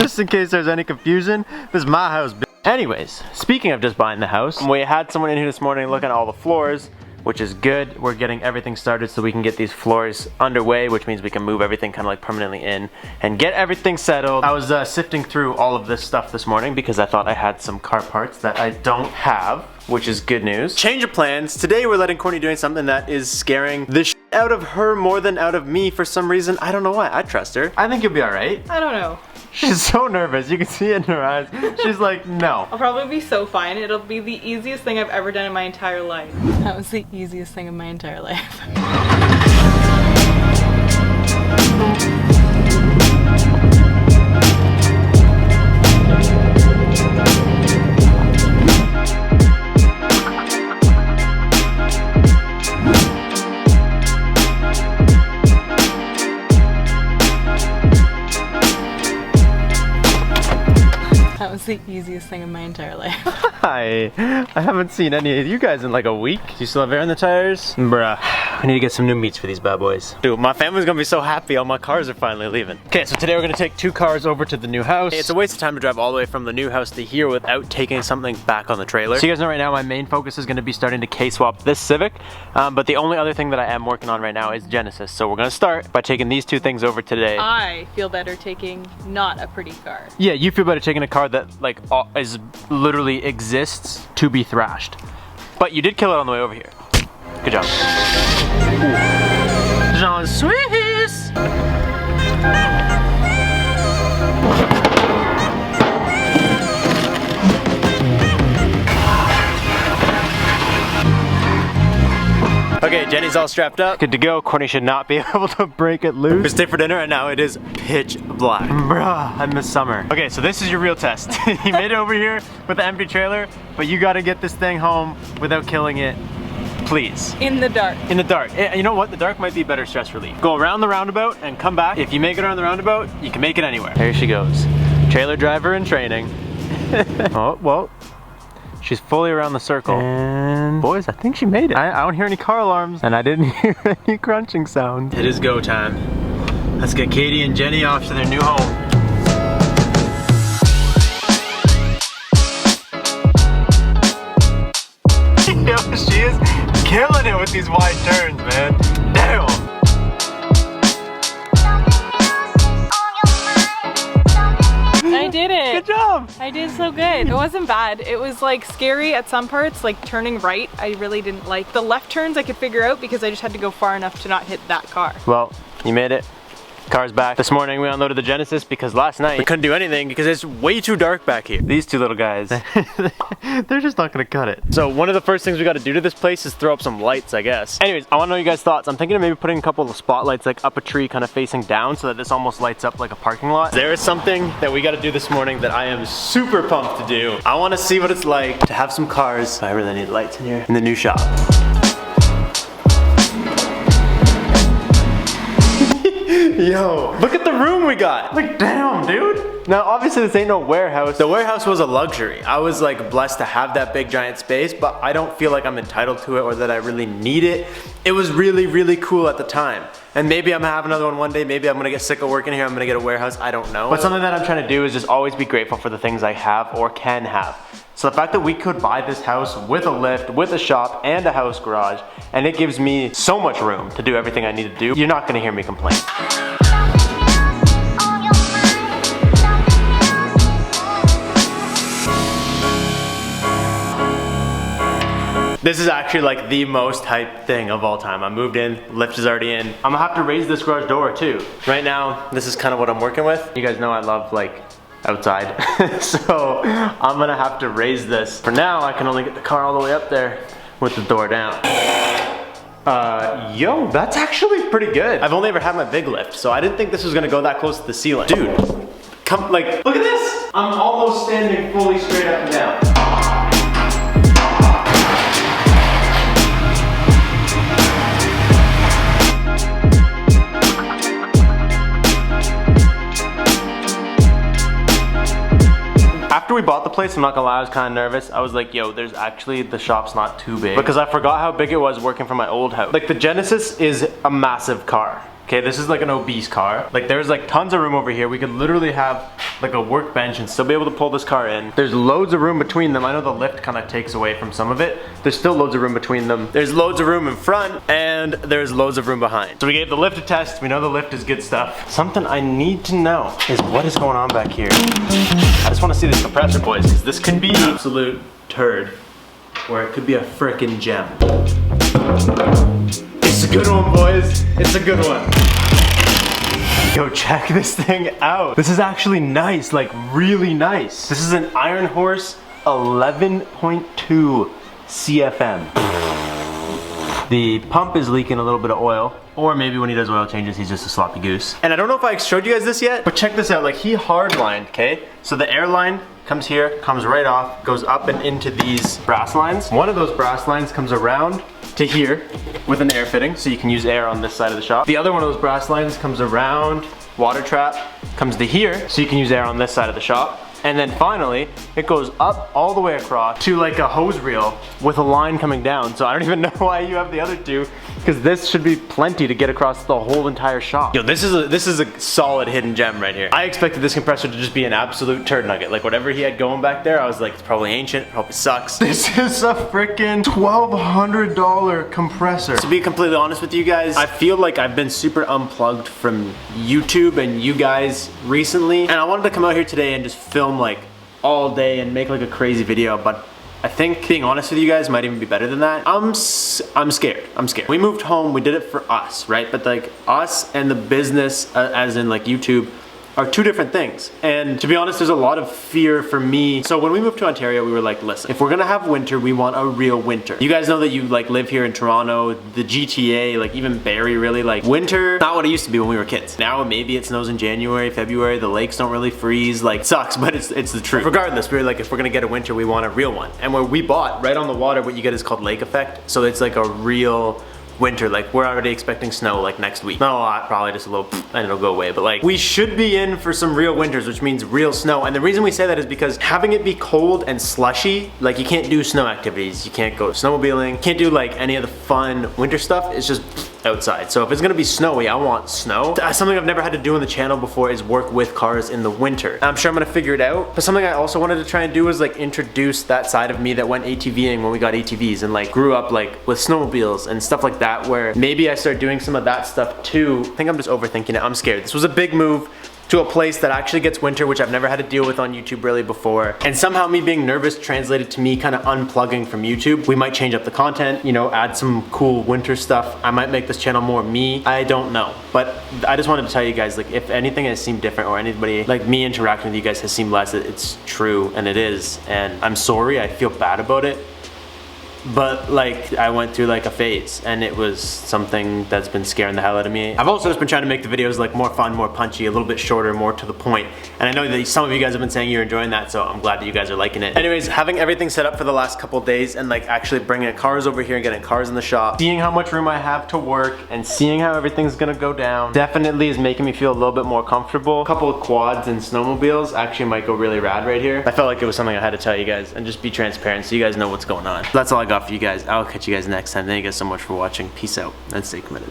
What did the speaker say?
Just in case there's any confusion, this is my house. Anyways, speaking of just buying the house, we had someone in here this morning looking at all the floors, which is good. We're getting everything started so we can get these floors underway, which means we can move everything kind of like permanently in and get everything settled. I was sifting through all of this stuff this morning because I thought I had some car parts that I don't have, which is good news. Change of plans. Today we're letting Courtney doing something that is scaring the shit out of her more than out of me for some reason. I don't know why. I trust her. I think you'll be all right. I don't know. She's so nervous. You can see it in her eyes. She's like, no. I'll probably be so fine. It'll be the easiest thing I've ever done in my entire life. That was the easiest thing in my entire life. That was the easiest thing in my entire life. Hi. I haven't seen any of you guys in like a week. Do you still have air in the tires? Bruh. I need to get some new meats for these bad boys. Dude, my family's gonna be so happy all my cars are finally leaving. Okay, so today we're gonna take 2 cars over to the new house. It's a waste of time to drive all the way from the new house to here without taking something back on the trailer. So you guys know right now my main focus is gonna be starting to K-swap this Civic, but the only other thing that I am working on right now is Genesis. So we're gonna start by taking these 2 things over today. I feel better taking not a pretty car. Yeah, you feel better taking a car that like is literally exists to be thrashed. But you did kill it on the way over here. Good job. Jean Suisse. Okay, Jenny's all strapped up. Good to go. Courtney should not be able to break it loose. We stay for dinner and now it is pitch black. Bruh, I miss summer. Okay, so this is your real test. You made it over here with the empty trailer, but you gotta get this thing home without killing it. Please. In the dark. In the dark. You know what? The dark might be better stress relief. Go around the roundabout and come back. If you make it around the roundabout, you can make it anywhere. There she goes. Trailer driver in training. Oh, well. She's fully around the circle. And boys, I think she made it. I don't hear any car alarms and I didn't hear any crunching sound. It is go time. Let's get Katie and Jenny off to their new home. Yo, she is killing it with these wide turns, man. Damn. I did it. Good job. I did so good. It wasn't bad. It was like scary at some parts, like turning right. I really didn't like. The left turns I could figure out because I just had to go far enough to not hit that car. Well, you made it. Car's back. This morning we unloaded the Genesis because last night we couldn't do anything because it's way too dark back here. These 2 little guys, they're just not gonna cut it. So one of the first things we gotta do to this place is throw up some lights, I guess. Anyways, I wanna know you guys' thoughts. I'm thinking of maybe putting a couple of spotlights like up a tree kind of facing down so that this almost lights up like a parking lot. There is something that we gotta do this morning that I am super pumped to do. I wanna see what it's like to have some cars. I really need lights in here in the new shop. Yo, look at the room we got. Like, damn, dude. Now, obviously this ain't no warehouse. The warehouse was a luxury. I was like blessed to have that big giant space, but I don't feel like I'm entitled to it or that I really need it. It was really, really cool at the time. And maybe I'm gonna have another one day. Maybe I'm gonna get sick of working here. I'm gonna get a warehouse. I don't know. But something that I'm trying to do is just always be grateful for the things I have or can have. So the fact that we could buy this house with a lift, with a shop, and a house garage, and it gives me so much room to do everything I need to do, you're not gonna hear me complain. This is actually like the most hyped thing of all time. I moved in, lift is already in. I'm gonna have to raise this garage door too. Right now, this is kind of what I'm working with. You guys know I love like outside. So I'm gonna have to raise this. For now, I can only get the car all the way up there with the door down. Yo, that's actually pretty good. I've only ever had my big lift, so I didn't think this was gonna go that close to the ceiling. Dude, come, like, look at this. I'm almost standing fully straight up and down. After we bought the place, I'm not gonna lie, I was kind of nervous. I was like, yo, there's actually, the shop's not too big. Because I forgot how big it was working from my old house. Like, the Genesis is a massive car. Okay, this is like an obese car. Like there's like tons of room over here. We could literally have like a workbench and still be able to pull this car in. There's loads of room between them. I know the lift kind of takes away from some of it. There's still loads of room between them. There's loads of room in front and there's loads of room behind. So we gave the lift a test. We know the lift is good stuff. Something I need to know is what is going on back here. I just want to see this compressor, boys, because this could be an absolute turd or it could be a frickin' gem. It's a good one, boys. It's a good one. Yo, check this thing out. This is actually nice, like really nice. This is an Iron Horse 11.2 CFM. The pump is leaking a little bit of oil, or maybe when he does oil changes, he's just a sloppy goose. And I don't know if I showed you guys this yet, but check this out. Like he hardlined, okay? So the air line comes here, comes right off, goes up and into these brass lines. One of those brass lines comes around to here with an air fitting, so you can use air on this side of the shop. The other one of those brass lines comes around, water trap, comes to here, so you can use air on this side of the shop. And then finally, it goes up all the way across to like a hose reel with a line coming down. So I don't even know why you have the other two, because this should be plenty to get across the whole entire shop. Yo, this is a solid hidden gem right here. I expected this compressor to just be an absolute turd nugget. Like whatever he had going back there, I was like, it's probably ancient, probably sucks. This is a freaking $1,200 compressor. To be completely honest with you guys, I feel like I've been super unplugged from YouTube and you guys recently. And I wanted to come out here today and just film like all day and make like a crazy video, but I think being honest with you guys might even be better than that. I'm scared. I'm scared. We moved home, we did it for us, right? But like us and the business, as in like YouTube, are two different things. And to be honest, there's a lot of fear for me. So when we moved to Ontario, we were like, listen, if we're gonna have winter, we want a real winter. You guys know that you like live here in Toronto, the GTA, like even Barrie really, like winter, not what it used to be when we were kids. Now maybe it snows in January, February, the lakes don't really freeze, like sucks, but it's the truth. Regardless, we were like, if we're gonna get a winter, we want a real one. And where we bought, right on the water, what you get is called lake effect. So it's like a real winter. Like we're already expecting snow like next week. Not a lot, probably just a little and it'll go away, but like we should be in for some real winters, which means real snow. And the reason we say that is because having it be cold and slushy, like you can't do snow activities, you can't go snowmobiling, can't do like any of the fun winter stuff. It's just outside. So if it's gonna be snowy, I want snow. Something I've never had to do on the channel before is work with cars in the winter. I'm sure I'm gonna figure it out, but something I also wanted to try and do was like introduce that side of me that went ATVing when we got ATVs and like grew up like with snowmobiles and stuff like that, where maybe I start doing some of that stuff too. I think I'm just overthinking it. I'm scared. This was a big move to a place that actually gets winter, which I've never had to deal with on YouTube really before. And somehow me being nervous translated to me kind of unplugging from YouTube. We might change up the content, you know, add some cool winter stuff. I might make this channel more me. I don't know. But I just wanted to tell you guys, like, if anything has seemed different or anybody, like me interacting with you guys has seemed less, it's true, and it is. And I'm sorry, I feel bad about it. But like I went through like a phase and it was something that's been scaring the hell out of me. I've also just been trying to make the videos like more fun, more punchy, a little bit shorter, more to the point. And I know that some of you guys have been saying you're enjoying that, so I'm glad that you guys are liking it. Anyways, having everything set up for the last couple days and like actually bringing cars over here and getting cars in the shop, seeing how much room I have to work and seeing how everything's gonna go down definitely is making me feel a little bit more comfortable. A couple of quads and snowmobiles actually might go really rad right here. I felt like it was something I had to tell you guys and just be transparent so you guys know what's going on. That's all I got for you guys. I'll catch you guys next time. Thank you guys so much for watching. Peace out and stay committed.